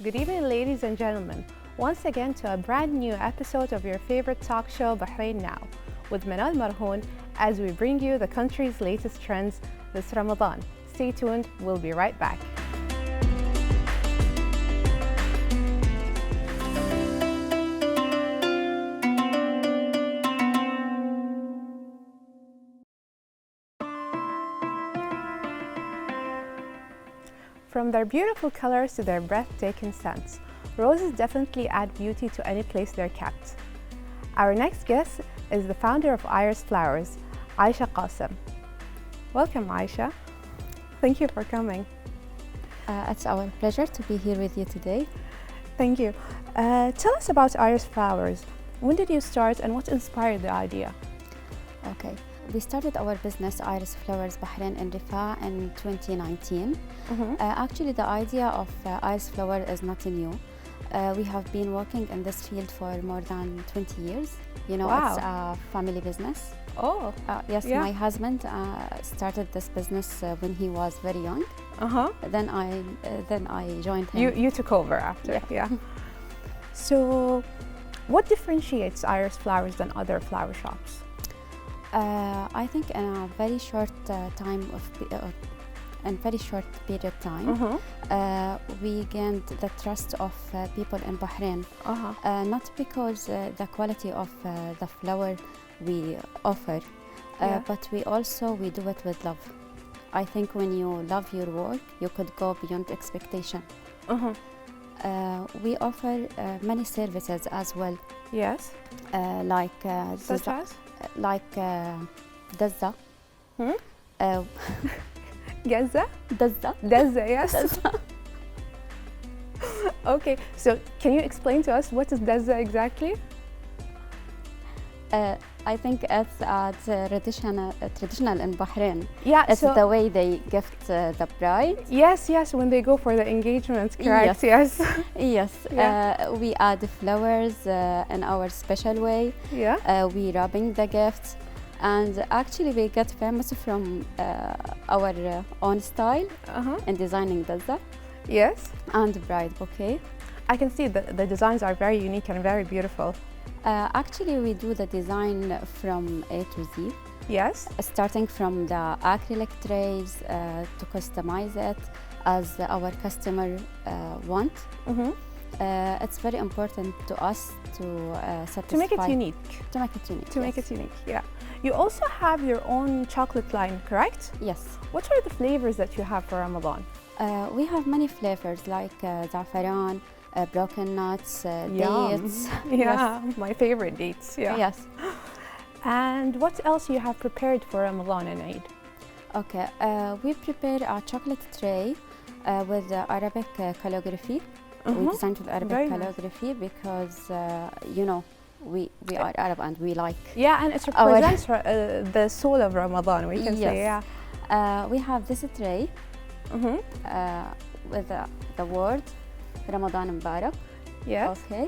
Good evening, ladies and gentlemen. Once again to a brand new episode of your favorite talk show, Bahrain Now, with Manal Marhoon, as we bring you the country's latest trends this Ramadan. Stay tuned, we'll be right back. From their beautiful colors to their breathtaking scents, roses definitely add beauty to any place they're kept. Our next guest is the founder of Iris Flowers, Aisha Qasim. Welcome, Aisha. Thank you for coming. It's our pleasure to be here with you today. Thank you. Tell us about Iris Flowers. When did you start and what inspired the idea? Okay. We started our business, Iris Flowers Bahrain in Rifa, in 2019. Actually, the idea of Iris Flower is not new. We have been working in this field for more than 20 years. You know, Wow. It's a family business. Oh, Yes, yeah. my husband started this business when he was very young. Then I joined him. You took over after, yeah. So, what differentiates Iris Flowers than other flower shops? I think in a very short very short period of time, we gained the trust of people in Bahrain. Not because the quality of the flower we offer, but we do it with love. I think when you love your work, you could go beyond expectation. We offer many services as well. Yes. Like Such as? like Dazza. Gaza? Dazza. Dazza, yes. Dazza. Okay, so can you explain to us what is Dazza exactly? I think it's traditional in Bahrain. Yeah, It's so the way they gift the bride. yes, when they go for the engagement, correct? Yes. Yes, Yeah. we add flowers in our special way. Yeah. We rubbing the gifts, and actually we get famous from our own style in designing Dazza Yes. and bride bouquet. I can see the designs are very unique and very beautiful. Actually, we do the design from A to Z. Yes. Starting from the acrylic trays to customize it as our customer want. It's very important to us to satisfy. To make it unique. To make it unique. To make it unique, yeah. You also have your own chocolate line, correct? Yes. What are the flavors that you have for Ramadan? We have many flavors like za'afaran, broken nuts, Yum. dates. Yeah, my favorite dates, yeah. Yes. And what else you have prepared for Ramadan and Eid? Okay. We prepare a chocolate tray with Arabic calligraphy. We designed with Arabic Very nice. calligraphy because, you know, we are Arab and we like. Yeah, and it represents the soul of Ramadan, we can say, Yes. yeah. We have this tray with the word Ramadan Mubarak. Yes. Okay.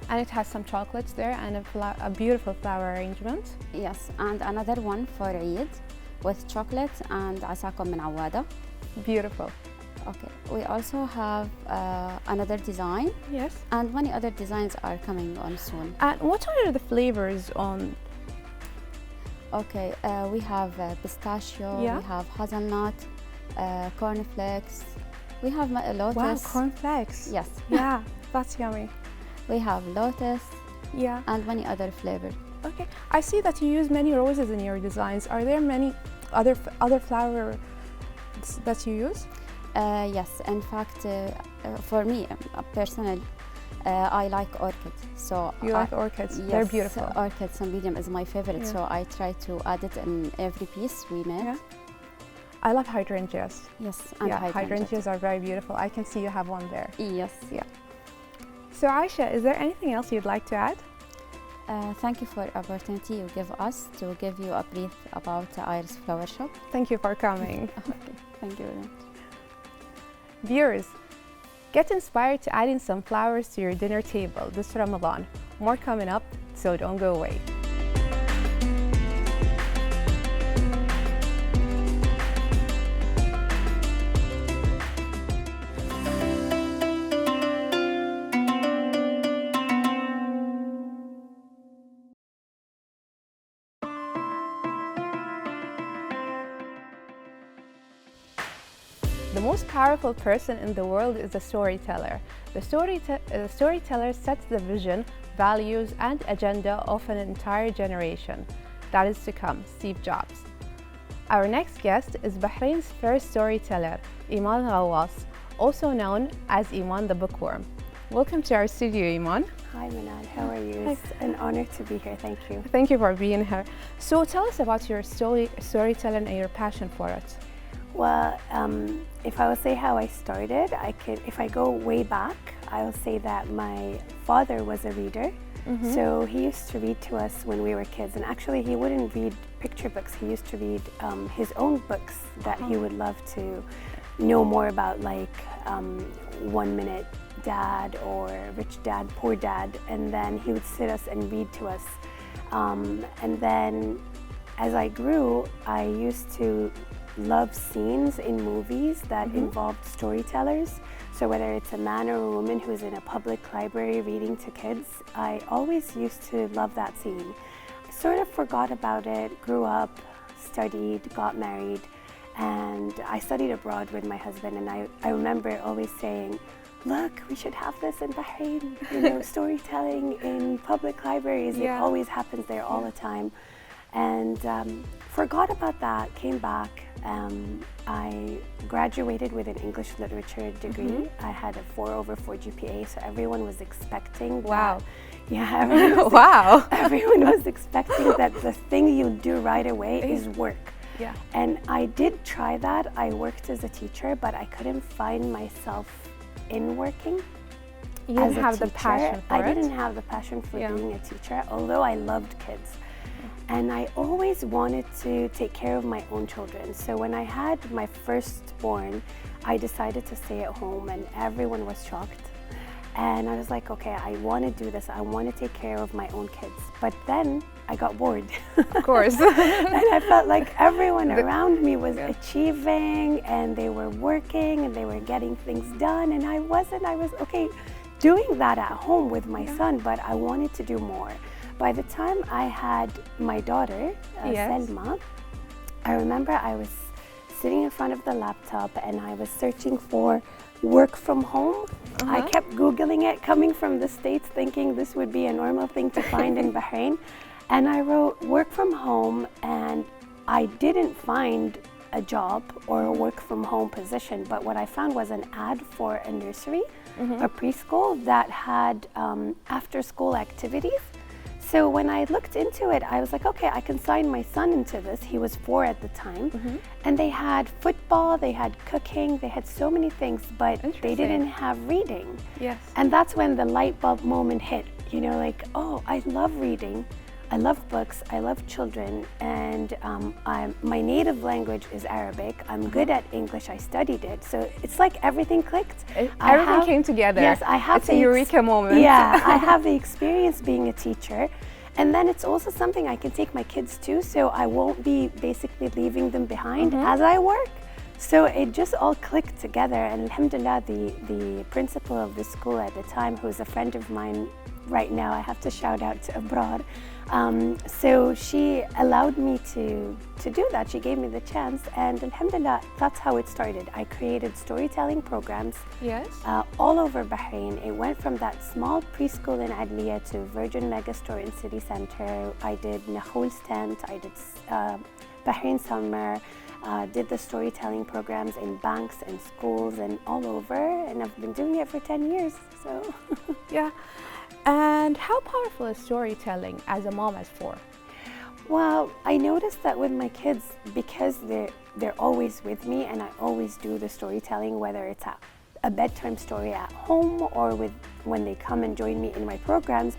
And it has some chocolates there and a beautiful flower arrangement. Yes, and another one for Eid with chocolate and asakum min awada. Beautiful. Okay. We also have another design, Yes. and many other designs are coming on soon. And what are the flavors on? Okay. We have pistachio. Yeah. We have hazelnut, cornflakes. We have lotus. Wow, cornflakes. Yes. Yeah, that's yummy. We have lotus Yeah. and many other flavors. Okay. I see that you use many roses in your designs. Are there many other flowers that you use? Yes, in fact, for me personally, I like orchid. So You like orchids? Yes, They're beautiful. Orchids and medium is my favorite. Yeah. So I try to add it in every piece we make. Yeah. I love hydrangeas. Yes, and Yeah, hydrangeas are very beautiful. I can see you have one there. Yes. Yeah. So Aisha, is there anything else you'd like to add? Thank you for the opportunity you give us to give you a brief about Iris Flower Shop. Thank you for coming. Okay, thank you very much. Viewers, get inspired to add in some flowers to your dinner table this Ramadan. More coming up, so don't go away. The most powerful person in the world is a storyteller. The storyteller sets the vision, values, and agenda of an entire generation that is to come, Steve Jobs. Our next guest is Bahrain's first storyteller, Iman Rawas, also known as Iman the Bookworm. Welcome to our studio, Iman. Hi Manal, how are you? It's an honor to be here, thank you. Thank you for being here. So tell us about your storytelling and your passion for it. Well, if I will say how I started, if I go way back, I will say that my father was a reader. So he used to read to us when we were kids, and actually he wouldn't read picture books, he used to read his own books that he would love to know more about, like 1 Minute Dad or Rich Dad, Poor Dad, and then he would sit us and read to us. And then as I grew, I used to love scenes in movies that involved storytellers. So whether it's a man or a woman who's in a public library reading to kids, I always used to love that scene. I sort of forgot about it, grew up, studied, got married, and I studied abroad with my husband, and I remember always saying, look, we should have this in Bahrain, you know, storytelling in public libraries. It always happens there all the time. And forgot about that, came back. I graduated with an English literature degree. I had a 4/4 GPA, so everyone was expecting Wow. That, everyone was expecting that the thing you do right away is work. Yeah. And I did try that. I worked as a teacher, but I couldn't find myself in working. You didn't have the passion for it? I didn't have the passion for being a teacher, although I loved kids. And I always wanted to take care of my own children. So when I had my firstborn, I decided to stay at home, and everyone was shocked. And I was like, okay, I want to do this. I want to take care of my own kids. But then I got bored. Of course. And I felt like everyone around me was achieving, and they were working, and they were getting things done. And I was, okay, doing that at home with my son, but I wanted to do more. By the time I had my daughter, Selma, I remember I was sitting in front of the laptop and I was searching for work from home. I kept Googling it, coming from the States, thinking this would be a normal thing to find in Bahrain. And I wrote work from home, and I didn't find a job or a work from home position, but what I found was an ad for a nursery, a preschool that had after school activities. So when I looked into it, I was like, okay, I can sign my son into this. He was 4 at the time. And they had football, they had cooking, they had so many things, but they didn't have reading. Yes. And that's when the light bulb moment hit, you know, like, oh, I love reading. I love books, I love children, and my native language is Arabic. I'm good at English, I studied it. So it's like everything clicked. Everything came together. Yes, I have it's a eureka moment. Yeah, I have the experience being a teacher. And then it's also something I can take my kids to, so I won't be basically leaving them behind as I work. So it just all clicked together, and alhamdulillah, the principal of the school at the time, who's a friend of mine right now, I have to shout out to abroad. So she allowed me to do that. She gave me the chance, and alhamdulillah, that's how it started. I created storytelling programs all over Bahrain. It went from that small preschool in Adliya to Virgin Megastore in City Center. I did Nakhul's Tent, I did Bahrain Summer, did the storytelling programs in banks and schools and all over, and I've been doing it for 10 years. So Yeah. And how powerful is storytelling as a mom at 4? Well, I noticed that with my kids, because they're always with me, and I always do the storytelling, whether it's a bedtime story at home or when they come and join me in my programs,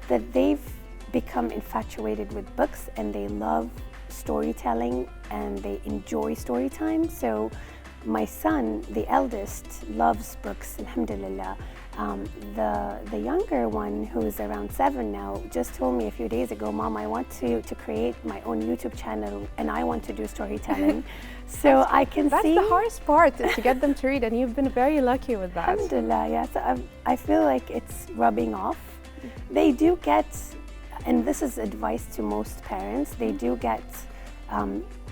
that they've become infatuated with books, and they love storytelling and they enjoy story time. So my son, the eldest, loves books, alhamdulillah. The younger one, who's around 7 now, just told me a few days ago, Mom, I want to create my own YouTube channel, and I want to do storytelling. So I can see... That's the hardest part, is to get them to read, and you've been very lucky with that. Alhamdulillah, yes. I feel like it's rubbing off. They do get, and this is advice to most parents, they do get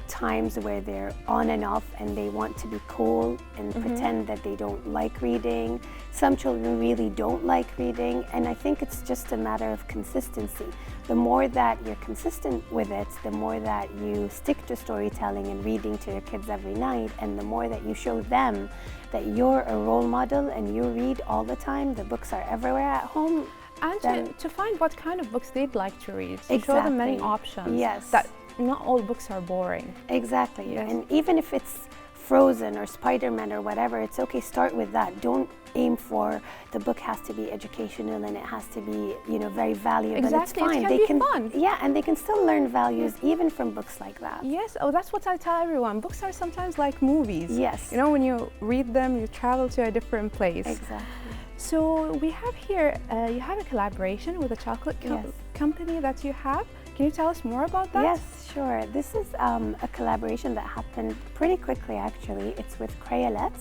times where they're on and off and they want to be cool and pretend that they don't like reading. Some children really don't like reading, and I think it's just a matter of consistency. The more that you're consistent with it, the more that you stick to storytelling and reading to your kids every night, and the more that you show them that you're a role model and you read all the time, the books are everywhere at home. And to find what kind of books they'd like to read, to Exactly. show them many options. Yes. That not all books are boring. Exactly. Yes. And even if it's Frozen or Spider-Man or whatever, it's okay, start with that. Don't aim for the book has to be educational and it has to be, you know, very valuable. Exactly. It's fine. It can be fun. Yeah, and they can still learn values even from books like that. Yes, oh, that's what I tell everyone. Books are sometimes like movies. Yes. You know, when you read them, you travel to a different place. Exactly. So we have here, you have a collaboration with a chocolate company that you have. Can you tell us more about that? Yes, sure. This is a collaboration that happened pretty quickly, actually. It's with Crayolet.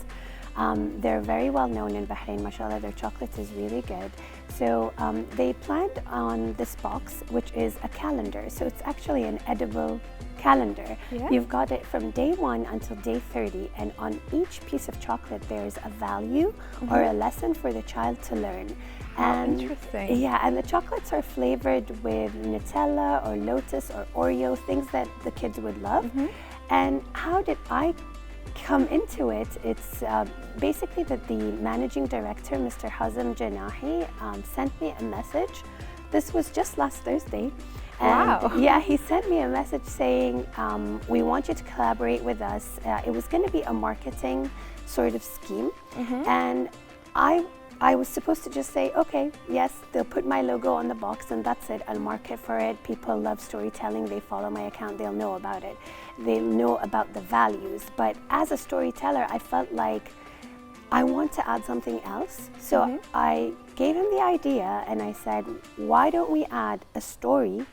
They're very well known in Bahrain, mashallah. Their chocolate is really good. So they planned on this box, which is a calendar. So it's actually an edible calendar. Yeah. You've got it from day 1 until day 30, and on each piece of chocolate there's a value or a lesson for the child to learn. And interesting. Yeah, and the chocolates are flavored with Nutella or Lotus or Oreo, things that the kids would love. And how did I come into it? It's basically that the managing director, Mr. Hazem Janahi, sent me a message. This was just last Thursday. And wow. Yeah, he sent me a message saying, we want you to collaborate with us. It was going to be a marketing sort of scheme. And I was supposed to just say, okay, yes, they'll put my logo on the box and that's it. I'll market for it. People love storytelling. They follow my account. They'll know about it. They'll know about the values. But as a storyteller, I felt like I want to add something else. So I gave him the idea and I said, why don't we add a story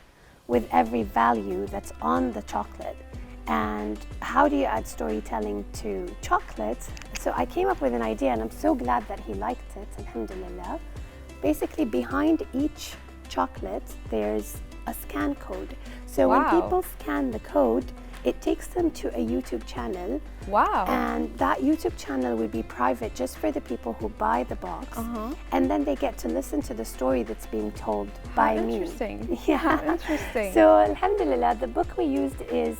with every value that's on the chocolate? And how do you add storytelling to chocolate? So I came up with an idea, and I'm so glad that he liked it, alhamdulillah. Basically, behind each chocolate, there's a scan code. So when people scan the code, it takes them to a YouTube channel. Wow. And that YouTube channel will be private just for the people who buy the box. And then they get to listen to the story that's being told by me. Interesting. Yeah. How interesting. So alhamdulillah, the book we used is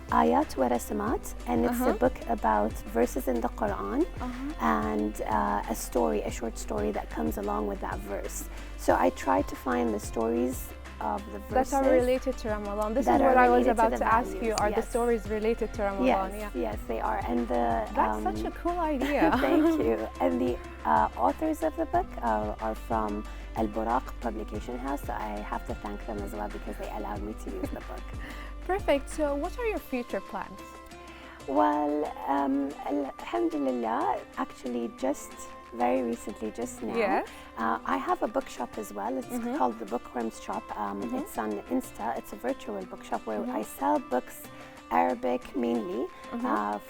Ayat wa Rasamat, and it's a book about verses in the Quran and a story, a short story that comes along with that verse. So I tried to find the stories of the verses that are related to Ramadan. This is what I was about to ask you. Are the stories related to Ramadan? Yes, yes, they are. And that's such a cool idea. Thank you. And the authors of the book are from Al Buraq Publication House, so I have to thank them as well because they allowed me to use the book. Perfect. So what are your future plans? Well, alhamdulillah, actually just very recently, just now, I have a bookshop as well. It's called the Bookworms Shop. It's on Insta. It's a virtual bookshop where I sell books, Arabic mainly,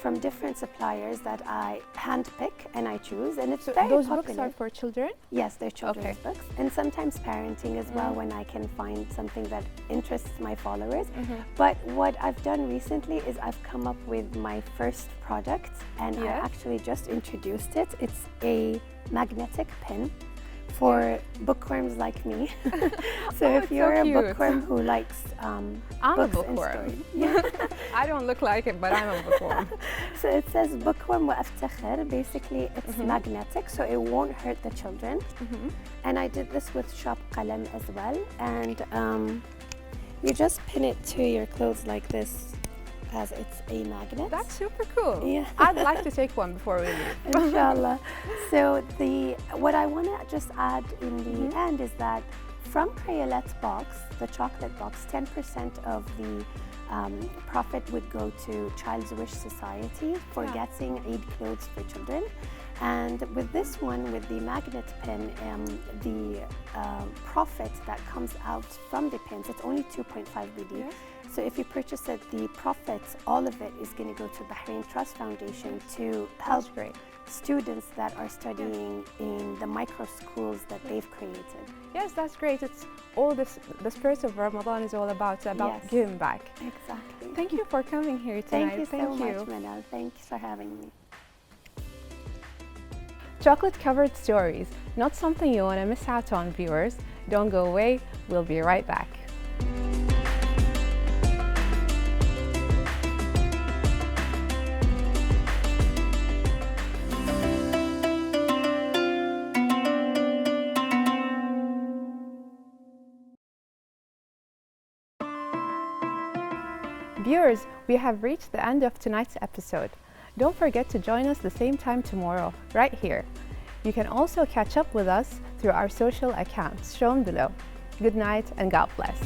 from different suppliers that I handpick and I choose, and it's very those popular. Books are for children? Yes, they're children's books, and sometimes parenting as well when I can find something that interests my followers. But what I've done recently is I've come up with my first product, and I actually just introduced it. It's a magnetic pin for bookworms like me. So if you're a bookworm who likes I'm books a bookworm. and stories. I don't look like it, but I'm a bookworm. So it says bookworm wa aftakhir. Basically, it's magnetic, so it won't hurt the children. And I did this with shop qalam as well. And you just pin it to your clothes like this, as it's a magnet. That's super cool. Yeah. I'd like to take one before we leave. Inshallah. So what I want to just add in the end is that from Crayolet's box, the chocolate box, 10% of the profit would go to Child's Wish Society for getting Eid clothes for children. And with this one, with the magnet pin, the profit that comes out from the pins, it's only 2.5 BD. So if you purchase it, the profits, all of it is going to go to Bahrain Trust Foundation to help students that are studying in the micro schools that they've created. Yes, that's great. It's all this, the spirit of Ramadan is all about giving back. Exactly. Thank you for coming here tonight. Thank you so much, Manal. Thanks for having me. Chocolate-covered stories, not something you want to miss out on, viewers. Don't go away. We'll be right back. Viewers, we have reached the end of tonight's episode. Don't forget to join us the same time tomorrow, right here. You can also catch up with us through our social accounts shown below. Good night and God bless.